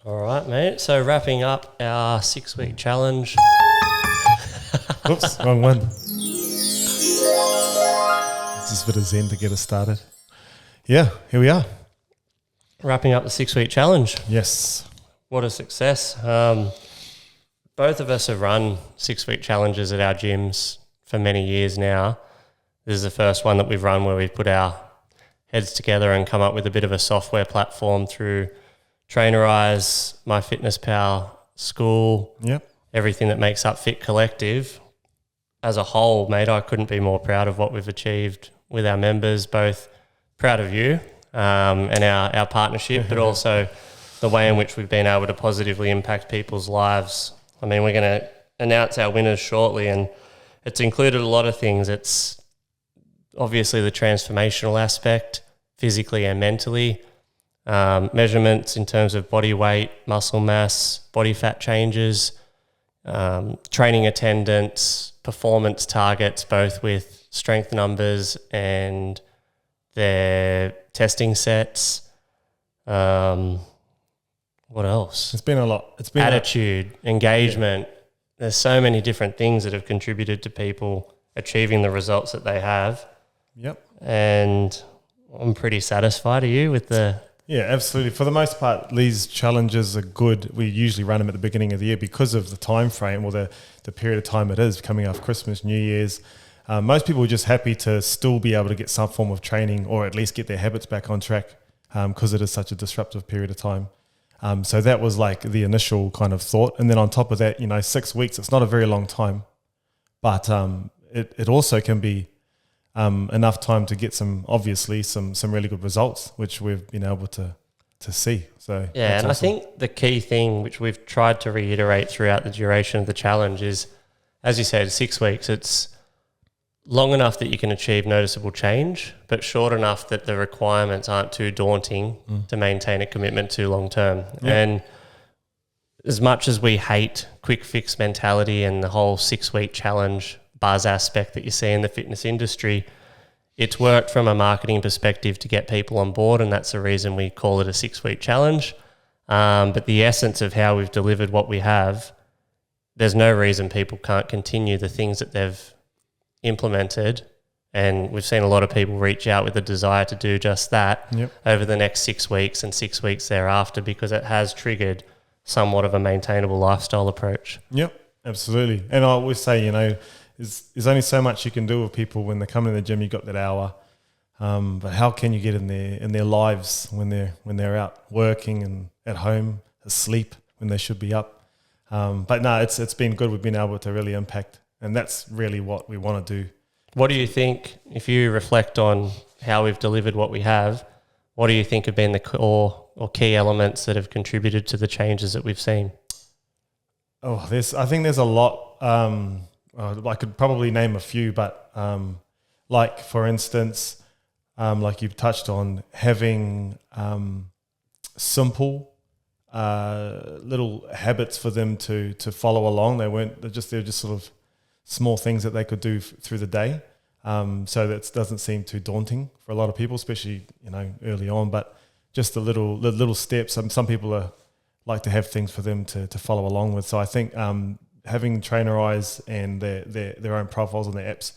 All right, mate. So wrapping up our 6-week challenge. Oops, wrong one. Just a bit of zen to get us started. Yeah, here we are. Wrapping up the 6-week challenge. Yes. What a success. Both of us have run 6-week challenges at our gyms for many years now. This is the first one that we've run where we've put our heads together and come up with a bit of a software platform through Trainerize, MyFitnessPal, school, Yep. everything that makes up Fit Collective. As a whole, mate, I couldn't be more proud of what we've achieved with our members, both proud of you and our partnership, but also the way in which we've been able to positively impact people's lives. I mean, we're going to announce our winners shortly, and it's included a lot of things. It's obviously the transformational aspect, physically and mentally, measurements in terms of body weight, muscle mass, body fat changes, training attendance, performance targets, both with strength numbers and their testing sets. What else? It's been a lot. It's been Attitude, engagement. Yeah. There's so many different things that have contributed to people achieving the results that they have. Yep. And I'm pretty satisfied. Are you with the... Yeah, absolutely. For the most part, these challenges are good. We usually run them at the beginning of the year because of the time frame or the period of time it is coming after Christmas, New Year's. Most people are just happy to still be able to get some form of training or at least get their habits back on track because it is such a disruptive period of time. So that was like the initial kind of thought. And then on top of that, 6 weeks, it's not a very long time, but it also can be enough time to get some really good results, which we've been able to see. So yeah, and awesome. I think the key thing, which we've tried to reiterate throughout the duration of the challenge is, as you said, 6 weeks, it's long enough that you can achieve noticeable change, but short enough that the requirements aren't too daunting to maintain a commitment to long term. Yeah. And as much as we hate quick fix mentality and the whole 6-week challenge buzz aspect that you see in the fitness industry, it's worked from a marketing perspective to get people on board, and that's the reason we call it a 6-week challenge. But the essence of how we've delivered what we have, there's no reason people can't continue the things that they've implemented, and we've seen a lot of people reach out with a desire to do just that over the next 6 weeks and 6 weeks thereafter, because it has triggered somewhat of a maintainable lifestyle approach. Yep, absolutely. And I always say, there's only so much you can do with people when they come in the gym. You got that hour, but how can you get in their lives when they're out working and at home asleep when they should be up? But no, it's been good. We've been able to really impact, and that's really what we want to do. What do you think, if you reflect on how we've delivered what we have, what do you think have been the core or key elements that have contributed to the changes that we've seen? I think there's a lot. I could probably name a few, but like for instance, like you've touched on, having simple little habits for them to follow along. They're just sort of small things that they could do through the day. So that doesn't seem too daunting for a lot of people, especially early on. But just the little steps. Some people like to have things for them to follow along with. So I think having Trainerize and their own profiles on their apps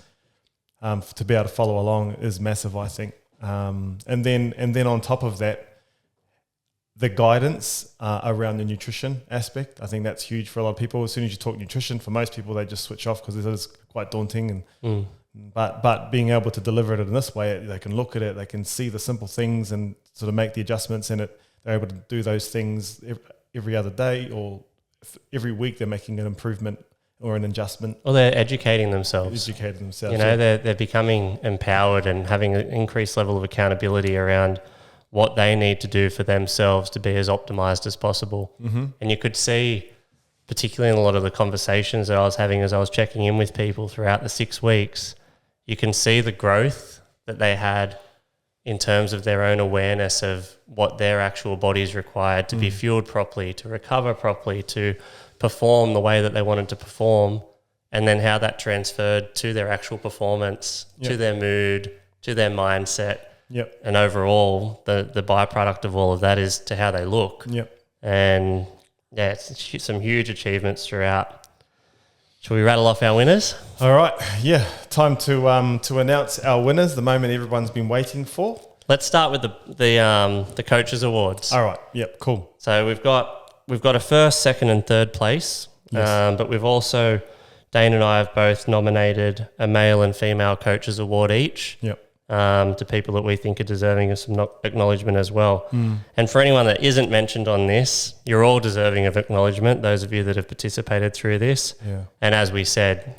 to be able to follow along is massive, I think. And then on top of that, the guidance around the nutrition aspect, I think that's huge for a lot of people. As soon as you talk nutrition, for most people, they just switch off because it is quite daunting. But being able to deliver it in this way, they can look at it, they can see the simple things and sort of make the adjustments in it. They're able to do those things every other day, or every week they're making an improvement or an adjustment. Or they're educating themselves. They're becoming empowered and having an increased level of accountability around what they need to do for themselves to be as optimized as possible. And you could see, particularly in a lot of the conversations that I was having as I was checking in with people throughout the 6 weeks, you can see the growth that they had in terms of their own awareness of what their actual bodies required to be fueled properly, to recover properly, to perform the way that they wanted to perform, and then how that transferred to their actual performance, to their mood, to their mindset. And overall, the byproduct of all of that is to how they look. And yeah, it's some huge achievements throughout. Shall we rattle off our winners? All right, yeah, time to announce our winners. The moment everyone's been waiting for. Let's start with the coaches awards. All right, yep, cool. So we've got a first, second, and third place. Yes. But we've also, Dane and I have both nominated a male and female coaches award each. Yep. To people that we think are deserving of some acknowledgement as well. And for anyone that isn't mentioned on this, you're all deserving of acknowledgement, those of you that have participated through this. Yeah. And as we said,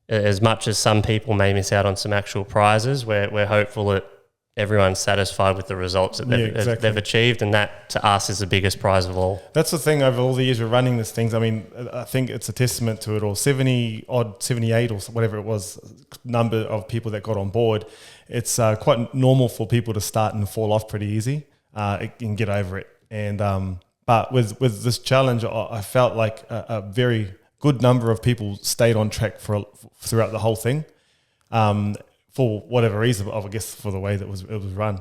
as much as some people may miss out on some actual prizes, we're hopeful that everyone's satisfied with the results that they've achieved, and that to us is the biggest prize of all. That's the thing over all the years we're running these things. I mean, I think it's a testament to it all. 78 or whatever it was, number of people that got on board. It's quite normal for people to start and fall off pretty easy and get over it. And but with this challenge, I felt like a very good number of people stayed on track throughout the whole thing. For whatever reason, I guess for the way that it was run.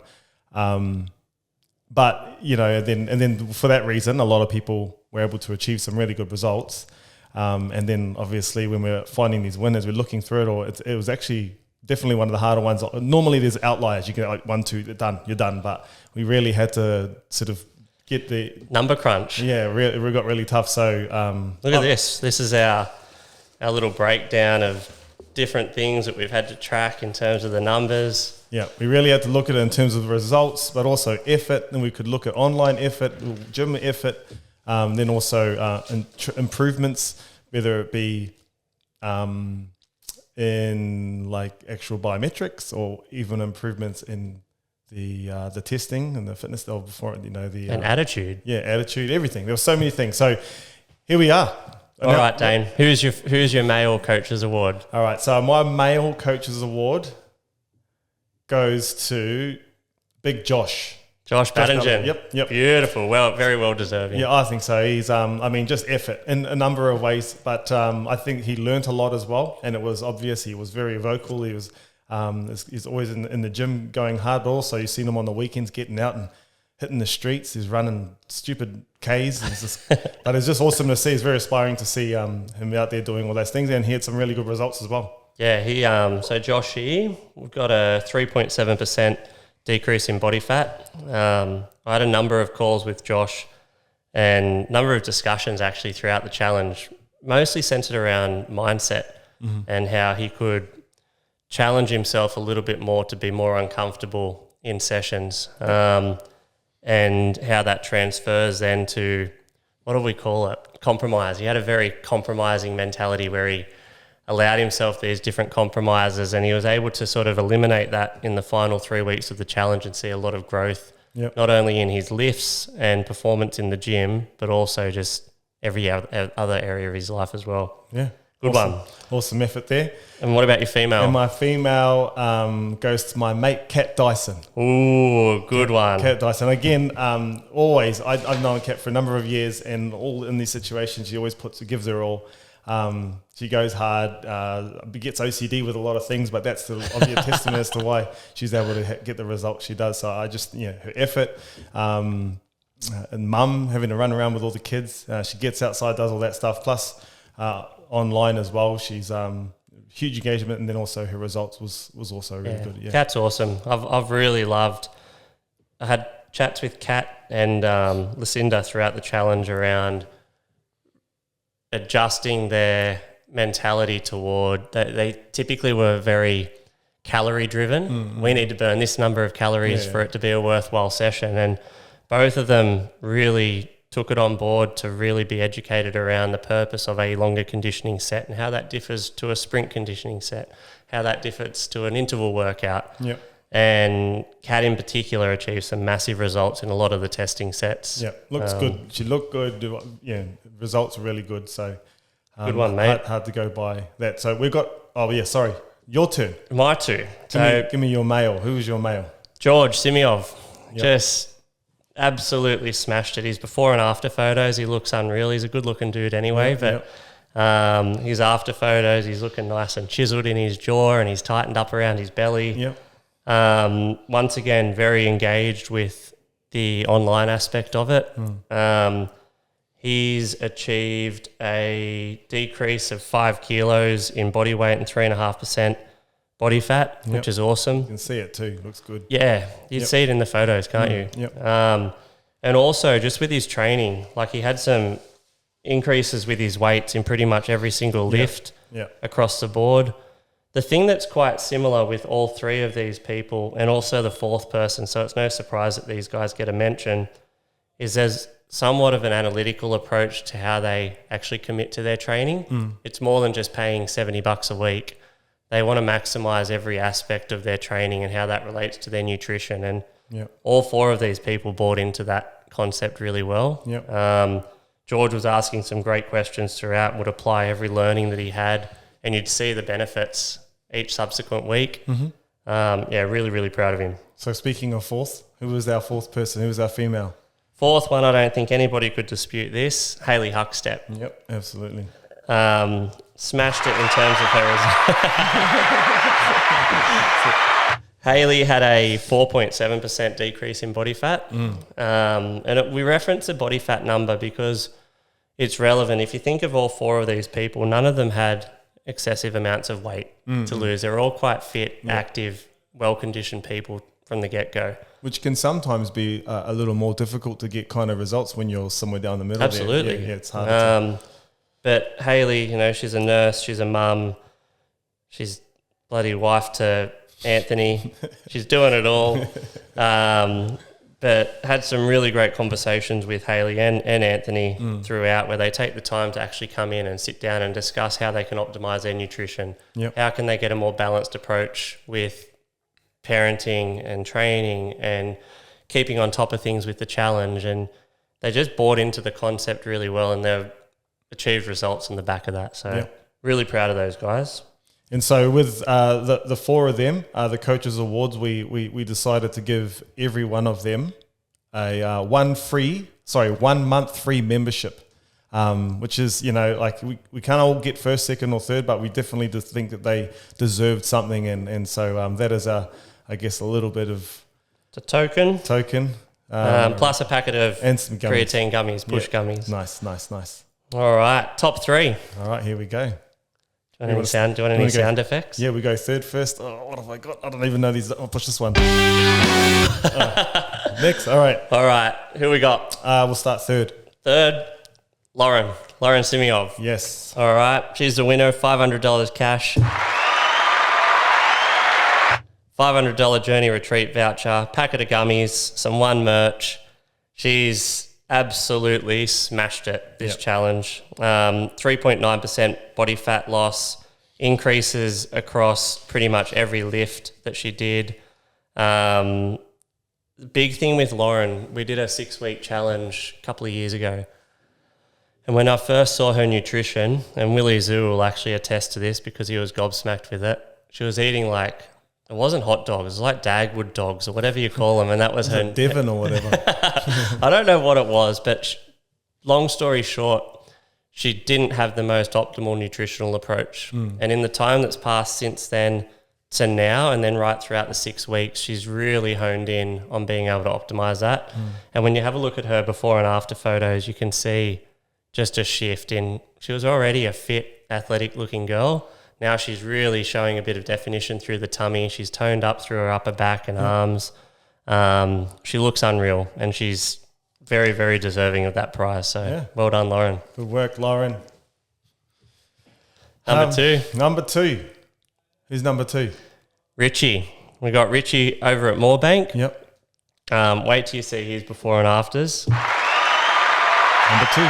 But, you know, then for that reason, a lot of people were able to achieve some really good results. And then obviously when we're finding these winners, we're looking through it, it was actually definitely one of the harder ones. Normally there's outliers. You get like 1, 2, you're done. But we really had to sort of get the number crunch. Yeah, it got really tough. So look at this. This is our little breakdown of different things that we've had to track in terms of the numbers. Yeah, we really had to look at it in terms of the results, but also effort. Then we could look at online effort, gym effort, then also improvements, whether it be in like actual biometrics or even improvements in the testing and the fitness before, you know, and attitude. Yeah, attitude, everything. There were so many things. So here we are. All right, Dane. Who's your male coaches award? All right, so my male coaches award goes to Big Josh. Josh Battingen. Yep. Beautiful. Well, very well deserving. Yeah, I think so. He's, just effort in a number of ways, but I think he learnt a lot as well, and it was obvious. He was very vocal. He was, he's always in the gym going hard, but also you've seen him on the weekends getting out and hitting the streets. He's running stupid Ks. But it's just awesome to see. It's very inspiring to see him out there doing all those things, and he had some really good results as well. Yeah, he so Josh here, we've got a 3.7% decrease in body fat. I had a number of calls with Josh and number of discussions actually throughout the challenge, mostly centered around mindset and how he could challenge himself a little bit more to be more uncomfortable in sessions. And how that transfers then to, what do we call it? Compromise. He had a very compromising mentality where he allowed himself these different compromises, and he was able to sort of eliminate that in the final 3 weeks of the challenge and see a lot of growth, not only in his lifts and performance in the gym, but also just every other area of his life as well. Yeah. Good awesome. one. Awesome effort there. And what about your female? And my female goes to my mate, Kat Dyson. Ooh, good one. Kat Dyson. Again, always, I've known Kat for a number of years, and all in these situations, she always gives her all. She goes hard, gets OCD with a lot of things, but that's obviously a testament as to why she's able to get the results she does. So I just, her effort, and mum having to run around with all the kids. She gets outside, does all that stuff. Plus, online as well, she's huge engagement, and then also her results was also really good. Yeah, Kat's awesome. I've really loved. I had chats with Kat and Lucinda throughout the challenge around adjusting their mentality toward. They typically were very calorie driven. Mm-hmm. We need to burn this number of calories for it to be a worthwhile session, and both of them really took it on board to really be educated around the purpose of a longer conditioning set and how that differs to a sprint conditioning set, how that differs to an interval workout. Yep. And Kat in particular achieved some massive results in a lot of the testing sets. Yeah, looks good. She looked good. Yeah, results are really good. So good one, mate. Hard to go by that. So we've got, your turn. My two. Give me your male. Who was your male? George Simiov. Yep. Just absolutely smashed it. His before and after photos, he looks unreal. He's a good looking dude anyway, his after photos, he's looking nice and chiseled in his jaw, and he's tightened up around his belly. Yep. Once again, very engaged with the online aspect of it. He's achieved a decrease of 5 kilos in body weight and 3.5% body fat, which is awesome. You can see it too. Looks good. Yeah, you see it in the photos, can't you? Yep. And also just with his training, like he had some increases with his weights in pretty much every single lift across the board. The thing that's quite similar with all three of these people and also the fourth person, so it's no surprise that these guys get a mention, is there's somewhat of an analytical approach to how they actually commit to their training. It's more than just paying $70 a week. They want to maximize every aspect of their training and how that relates to their nutrition. And all four of these people bought into that concept really well. George was asking some great questions throughout, would apply every learning that he had, and you'd see the benefits each subsequent week. Really, really proud of him. So speaking of fourth, who was our fourth person? Who was our female? Fourth one, I don't think anybody could dispute this, Hayley Huckstep. Yep, absolutely. Smashed it in terms of her Hayley had a 4.7% decrease in body fat. We reference the body fat number because it's relevant. If you think of all four of these people, none of them had excessive amounts of weight to lose. They're all quite fit, active, well-conditioned people from the get-go. Which can sometimes be a little more difficult to get kind of results when you're somewhere down the middle. Absolutely. Yeah, it's hard. But Hayley, she's a nurse, she's a mum, she's bloody wife to Anthony. She's doing it all. But had some really great conversations with Hayley and Anthony throughout, where they take the time to actually come in and sit down and discuss how they can optimize their nutrition. How can they get a more balanced approach with parenting and training and keeping on top of things with the challenge. And they just bought into the concept really well, and they've achieved results on the back of that. So really proud of those guys. And so with the four of them, the Coaches Awards, we decided to give every one of them a 1 month free membership, which is, we can't all get first, second or third, but we definitely just think that they deserved something. And so that is, I guess, a little bit of... It's a token. Plus a packet of and some gummies. creatine gummies, push gummies. Nice. All right, top three. All right, here we go. Do you want any sound effects? Yeah, we go third first. Oh, what have I got? I don't even know these. I'll push this one. Next, all right. Who we got? We'll start third. Lauren Simiov. Yes. All right, she's the winner, $500 cash. $500 Journey Retreat voucher, packet of gummies, some One merch. She's absolutely smashed it, this challenge. 3.9% body fat loss, increases across pretty much every lift that she did. The big thing with Lauren, we did a 6-week challenge a couple of years ago. And when I first saw her nutrition, and Willie Zoo will actually attest to this because he was gobsmacked with it, she was eating it wasn't hot dogs, it was like Dagwood dogs or whatever you call them, and that was her... Devon or whatever. I don't know what it was, but long story short, she didn't have the most optimal nutritional approach. And in the time that's passed since then to now, and then right throughout the 6 weeks, she's really honed in on being able to optimize that. And when you have a look at her before and after photos, you can see just a shift in... She was already a fit, athletic-looking girl. Now she's really showing a bit of definition through the tummy. She's toned up through her upper back and arms. She looks unreal, and she's very, very deserving of that prize. So well done, Lauren. Good work, Lauren. Number two. Who's number two? Richie. We got Richie over at Moorebank. Yep. Wait till you see his before and afters. Number two.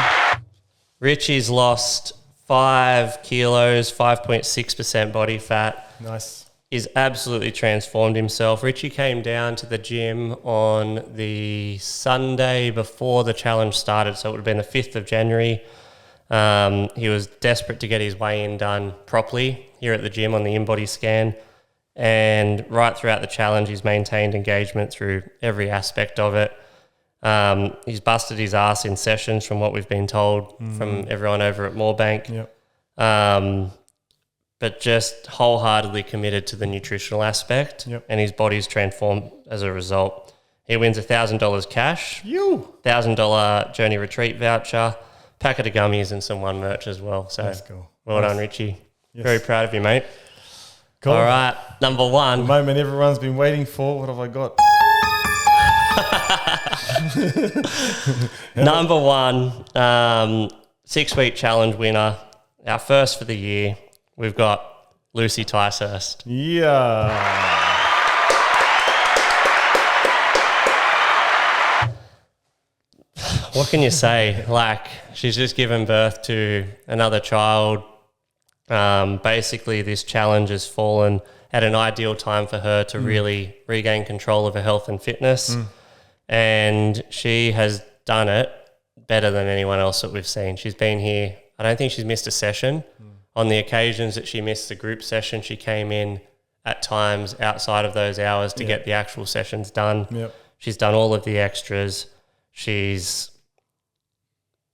Richie's lost 5 kilos, 5.6% body fat. Nice. He's absolutely transformed himself. Richie came down to the gym on the Sunday before the challenge started, so it would have been the 5th of January. He was desperate to get his weigh-in done properly here at the gym on the InBody scan. And right throughout the challenge, he's maintained engagement through every aspect of it. He's busted his ass in sessions from what we've been told from everyone over at Moorebank. Yep. But just wholeheartedly committed to the nutritional aspect, and his body's transformed as a result. he wins $1,000 cash, $1,000 Journey Retreat voucher, packet of gummies and some One merch as well. So cool. well done, Richie. Yes. Very proud of you, mate. Cool. All right, number one. The moment everyone's been waiting for. What have I got? Number one, 6-week challenge winner, our first for the year. We've got Lucy Ticehurst. Yeah. What can you say? Like, she's just given birth to another child. Basically, this challenge has fallen at an ideal time for her to really regain control of her health and fitness. And she has done it better than anyone else that we've seen. She's been here. I don't think she's missed a session. On the occasions that she missed the group session, she came in at times outside of those hours to get the actual sessions done. Yep. She's done all of the extras. She's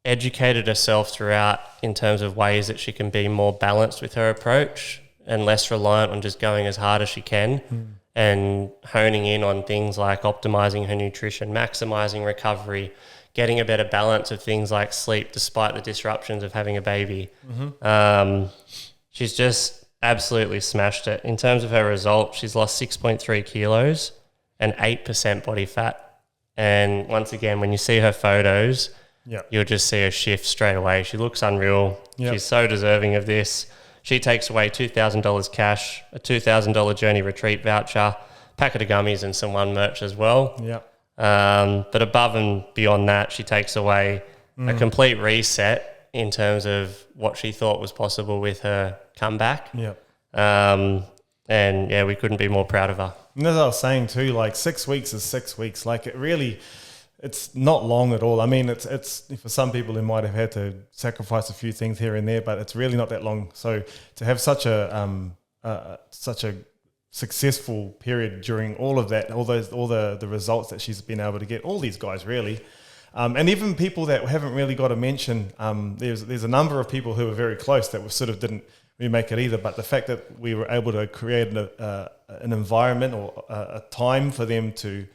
educated herself throughout in terms of ways that she can be more balanced with her approach and less reliant on just going as hard as she can and honing in on things like optimizing her nutrition, maximizing recovery, getting a better balance of things like sleep despite the disruptions of having a baby. She's just absolutely smashed it. In terms of her results, she's lost 6.3 kilos and 8% body fat. And once again, when you see her photos, you'll just see her shift straight away. She looks unreal. She's so deserving of this. She takes away $2,000 cash, a $2,000 Journey Retreat voucher, packet of gummies and some One merch as well. But above and beyond that, she takes away a complete reset in terms of what she thought was possible with her comeback. And yeah, we couldn't be more proud of her. And as I was saying too, like 6 weeks is 6 weeks. Like it really, it's not long at all. I mean, it's for some people who might have had to sacrifice a few things here and there, but it's really not that long. So to have such a successful period during all of that, all the results that she's been able to get, all these guys really, and even people that haven't really got a mention. There's a number of people who are very close that sort of didn't really make it either. But the fact that we were able to create an environment or a time for them to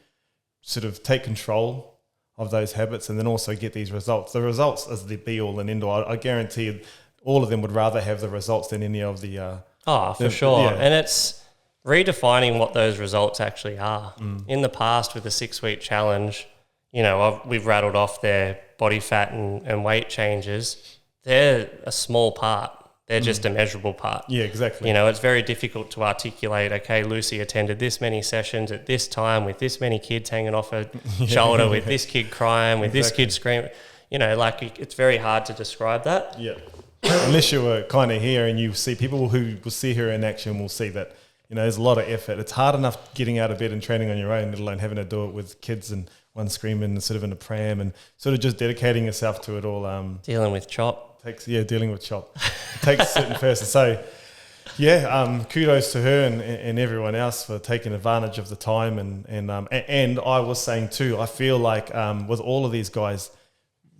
sort of take control of those habits and then also get these results. The results is the be all and end all. I guarantee all of them would rather have the results than any of the... for sure. Yeah. And it's redefining what those results actually are. In the past with the 6-week challenge, you know, we've rattled off their body fat and weight changes. They're a small part. They're just a measurable part. Yeah, exactly. You know, it's very difficult to articulate, okay, Lucy attended this many sessions at this time with this many kids hanging off her shoulder, with this kid crying, with this kid screaming. You know, like it's very hard to describe that. Yeah. Unless you were kind of here and you see people who will see her in action will see that, you know, there's a lot of effort. It's hard enough getting out of bed and training on your own, let alone having to do it with kids and one screaming and sort of in a pram and sort of just dedicating yourself to it all. Dealing with Chop. Dealing with Chop. It takes a certain person. So, yeah, kudos to her and everyone else for taking advantage of the time. And I was saying too, I feel like with all of these guys,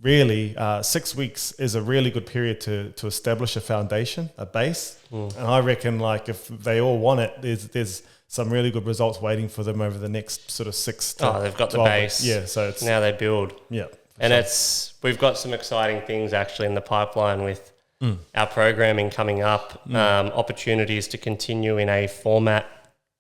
really 6 weeks is a really good period to establish a foundation, a base. And I reckon like if they all want it, there's some really good results waiting for them over the next sort of 6 to they've got 12 the base. Yeah, so it's now they build. Yeah. And we've got some exciting things actually in the pipeline with our programming coming up, opportunities to continue in a format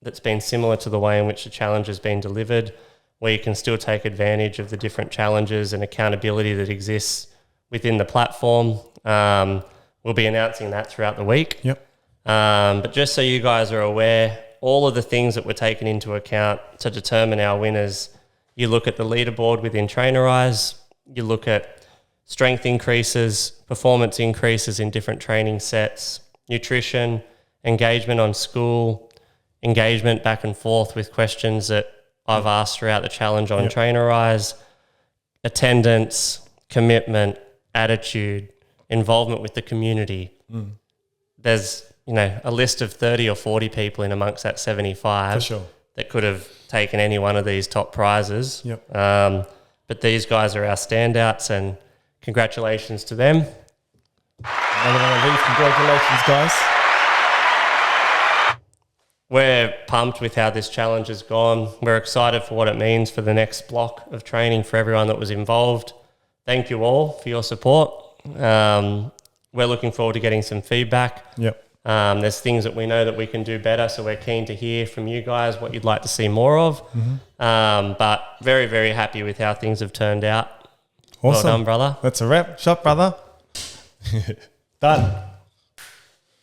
that's been similar to the way in which the challenge has been delivered, where you can still take advantage of the different challenges and accountability that exists within the platform. We'll be announcing that throughout the week. But just so you guys are aware, all of the things that were taken into account to determine our winners, you look at the leaderboard within Trainerize, you look at strength increases, performance increases in different training sets, nutrition, engagement on school, engagement back and forth with questions that I've asked throughout the challenge on Trainerize, attendance, commitment, attitude, involvement with the community. There's, you know, a list of 30 or 40 people in amongst that 75 for sure that could have taken any one of these top prizes. But these guys are our standouts and congratulations to them. Another one of these. Congratulations, guys. we're pumped with how this challenge has gone. We're excited for what it means for the next block of training for everyone that was involved. Thank you all for your support. We're looking forward to getting some feedback. Yep. There's things that we know that we can do better, so we're keen to hear from you guys what you'd like to see more of. But very, very happy with how things have turned out. Awesome. Well done, brother. That's a wrap. Shot, brother. Done.